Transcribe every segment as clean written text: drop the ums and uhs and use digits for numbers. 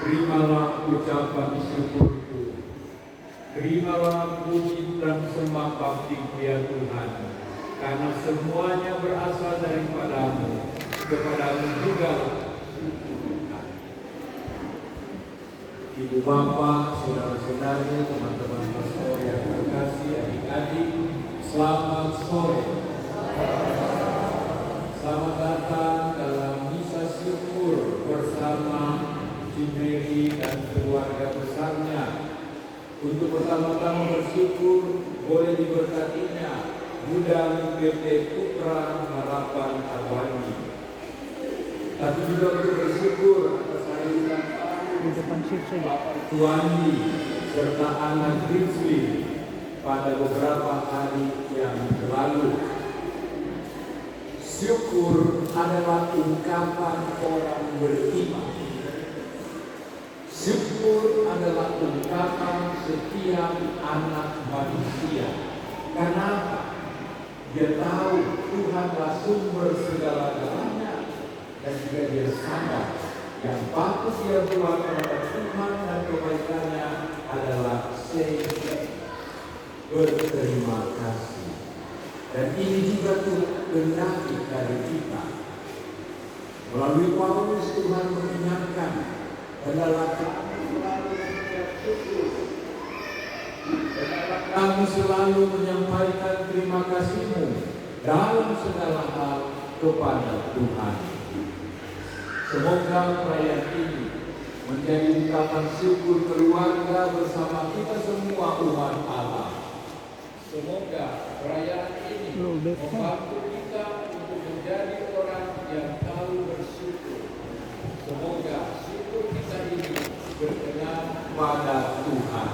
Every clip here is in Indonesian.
Terimalah ucapan syukurku, terimalah puji dan sembah baktiku ya Tuhan, karena semuanya berasal daripadamu, kepadamu juga Tuhan. Ibu bapak, saudara-saudari, teman-teman pastor yang terkasih, adik-adik, selamat sore. Selamat datang dalam misa syukur bersama Cimeri dan keluarga besarnya. Untuk pertama-tama bersyukur boleh diberkatinya Gudang PT Putra Harapan Arwani. Tapi juga untuk bersyukur atas harian Bapak Tuani serta anak Rizwi pada beberapa hari yang lalu. Syukur adalah ungkapan orang beriman. Syukur adalah ungkapan setiap anak manusia. Kenapa? Dia tahu Tuhanlah sumber segala-galanya, dan juga dia sadar yang patut dia buat kepada Tuhan dan kebaikannya adalah berterima kasih. Dan ini juga kehendaki dari kita. Melalui Paulus Tuhan mengingatkan adalah kamu selalu menyampaikan terima kasihmu dalam segala hal kepada Tuhan. Semoga perayaan ini menjadi ungkapan syukur keluarga bersama kita semua umat Allah. Semoga perayaan ini membantu kita untuk menjadi orang yang tahu bersyukur. Semoga syukur kita ini berkenan pada Tuhan.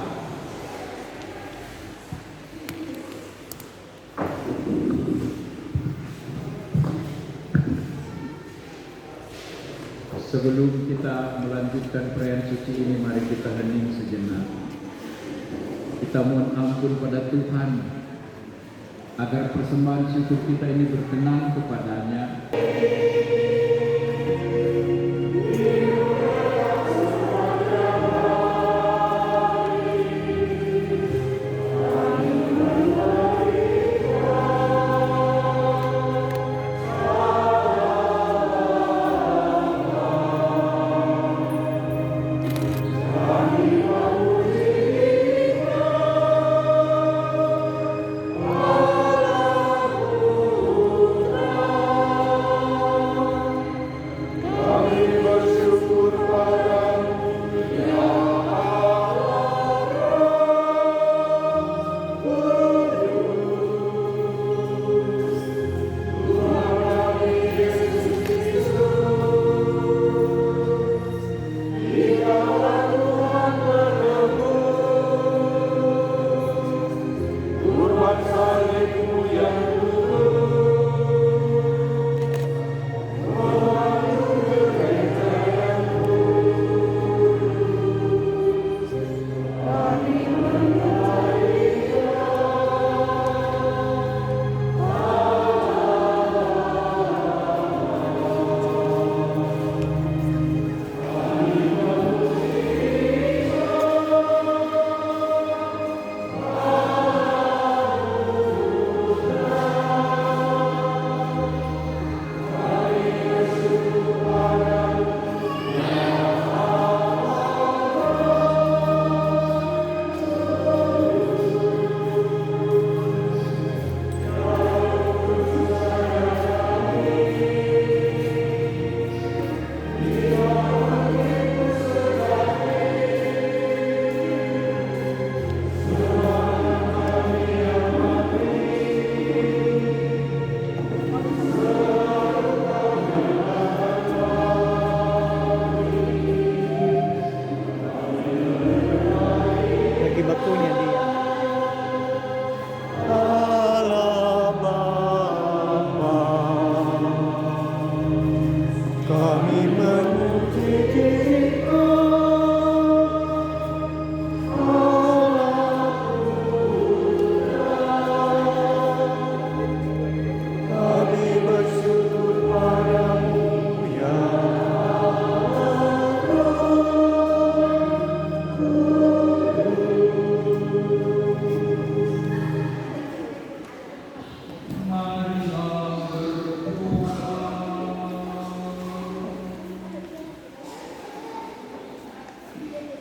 Sebelum kita melanjutkan perayaan suci ini, mari kita hening sejenak. Kita mohon ampun pada Tuhan agar persembahan syukur kita ini berkenan kepadanya.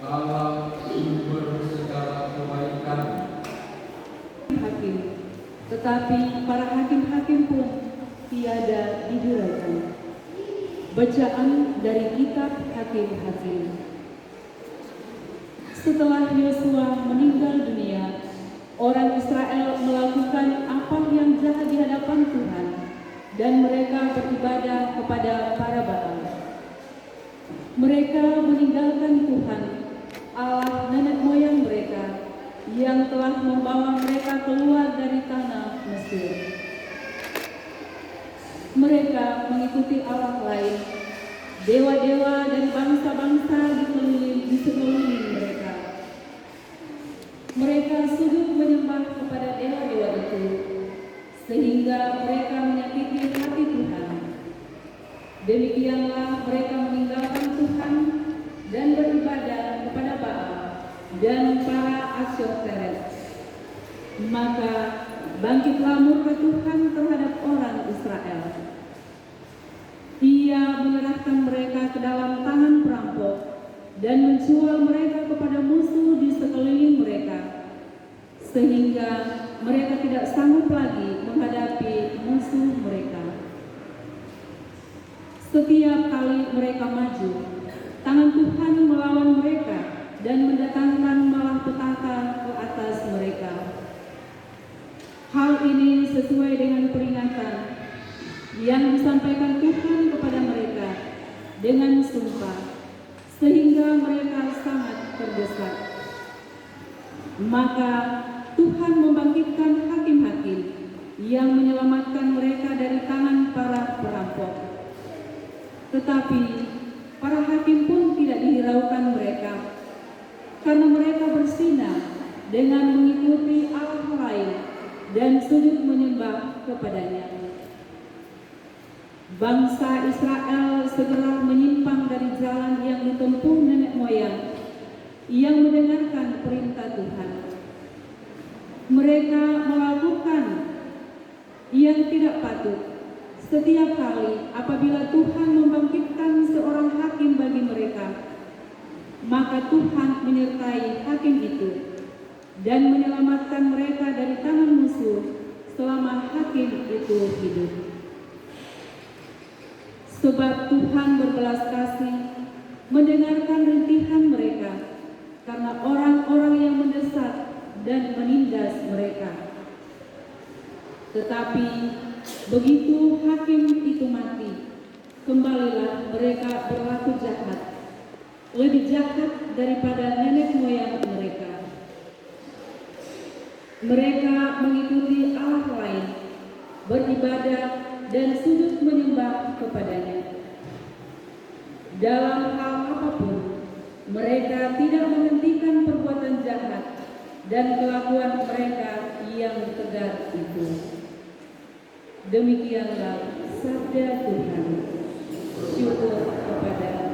Allah sumber segala kebaikan. Hakim, tetapi para hakim-hakim pun tiada dihiraukan. Bacaan dari kitab Hakim-Hakim. Setelah Yosua meninggal dunia, orang Israel melakukan apa yang jahat di hadapan Tuhan, dan mereka beribadah kepada para Baal. Mereka meninggalkan Tuhan, Allah nenek moyang mereka, yang telah membawa mereka keluar dari tanah Mesir. Mereka mengikuti Allah lain, dewa-dewa dan bangsa-bangsa di sekeliling mereka. Mereka sujud menyembah kepada dewa-dewa itu, sehingga mereka menyakiti hati Tuhan. Demikianlah mereka meninggalkan Tuhan dan beribadah kepada Baal dan para Asyoteret. Maka bangkitlah murka Tuhan terhadap orang Israel. Ia menyerahkan mereka ke dalam tangan perampok dan menjual mereka kepada musuh di sekeliling mereka, sehingga mereka tidak sanggup lagi menghadapi musuh mereka. Setiap kali mereka maju, tangan Tuhan melawan mereka dan mendatangkan malapetaka ke atas mereka. Hal ini sesuai dengan peringatan yang disampaikan Tuhan kepada mereka dengan sumpah, sehingga mereka sangat terdesak. Maka Tuhan membangkitkan hakim-hakim yang menyelamatkan mereka dari tangan para perampok. Tetapi para hakim pun tidak dihiraukan mereka, karena mereka bersinah dengan mengikuti Allah lain dan sujud menyembah kepadanya. Bangsa Israel segera menyimpang dari jalan yang ditempuh nenek moyang yang mendengarkan perintah Tuhan. Mereka melakukan yang tidak patut setiap kali apabila Tuhan membangkitkan seorang hakim bagi mereka. Maka Tuhan menyertai hakim itu dan menyelamatkan mereka dari tangan musuh selama hakim itu hidup. Sebab Tuhan berbelas kasih mendengarkan rintihan mereka karena orang-orang yang mendesak dan menindas mereka. Tetapi begitu hakim itu mati, kembalilah mereka berlaku jahat, lebih jahat daripada nenek moyang mereka. Mereka mengikuti Allah lain, beribadah dan sujud menyembah kepadanya. Dalam hal apapun, mereka tidak menghentikan perbuatan jahat dan kelakuan mereka yang tegar itu. Demikianlah sabda Tuhan. Syukur kepada Allah.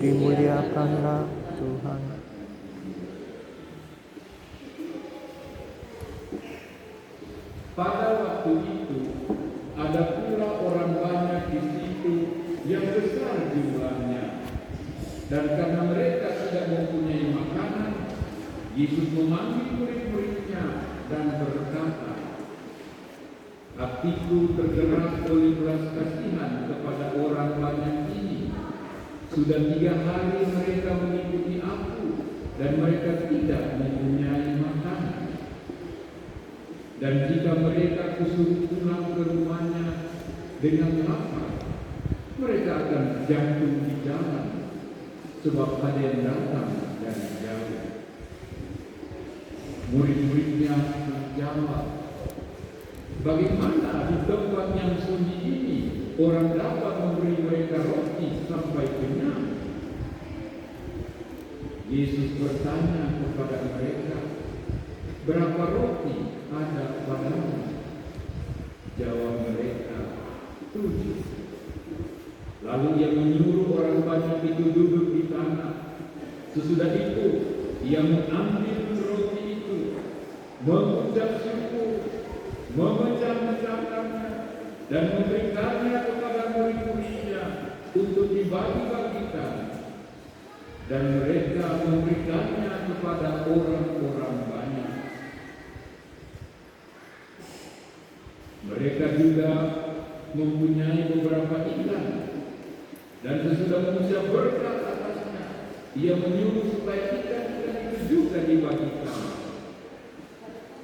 dimuliakanlah Tuhan. Pada waktu itu ada pula orang banyak di situ yang besar jumlahnya, dan karena mereka tidak mempunyai makanan, Yesus memanggil murid-muridnya dan berkata, "Hatiku tergerak oleh belas kasihan kepada orang banyak ini. Sudah 3 hari mereka mengikuti aku, dan mereka tidak mempunyai makanan. Dan jika mereka kusuruh pulang ke rumahnya dengan lapar, mereka akan jatuh di jalan, sebab ada yang datang dari jauh." Murid-muridnya menjawab, "Bagaimana di tempat yang sunyi ini orang dapat memberi mereka roti sampai kenyang?" Yesus bertanya kepada mereka, "Berapa roti ada padamu?" Jawab mereka, 7. Lalu ia menyuruh orang banyak itu duduk di tanah. Sesudah itu ia mengambil roti itu, mengucap syukur, memecah-mecahkannya, dan memberikannya kepada murid-muridnya untuk dibagi-bagikan. Dan mereka memberikannya kepada orang-orang banyak. Mereka juga mempunyai beberapa ikan, dan sesudah mengucap berkat atasnya, ia menyuruh supaya ikan-ikan itu juga dibagikan.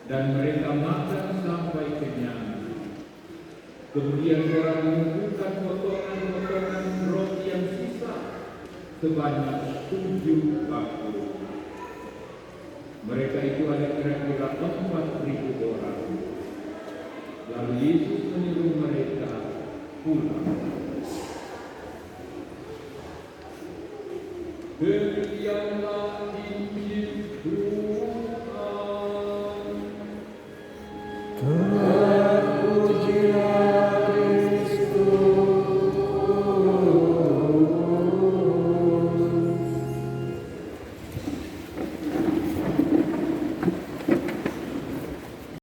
Dan mereka makan sampai kenyang. Kemudian orang mengumpulkan potongan-potongan roti yang sisa sebanyak 7 bakul. Mereka itu ada kira-kira 4.000 orang. Lalu Yesus menyuruh mereka pulang. Demikianlah Injil Tuhan.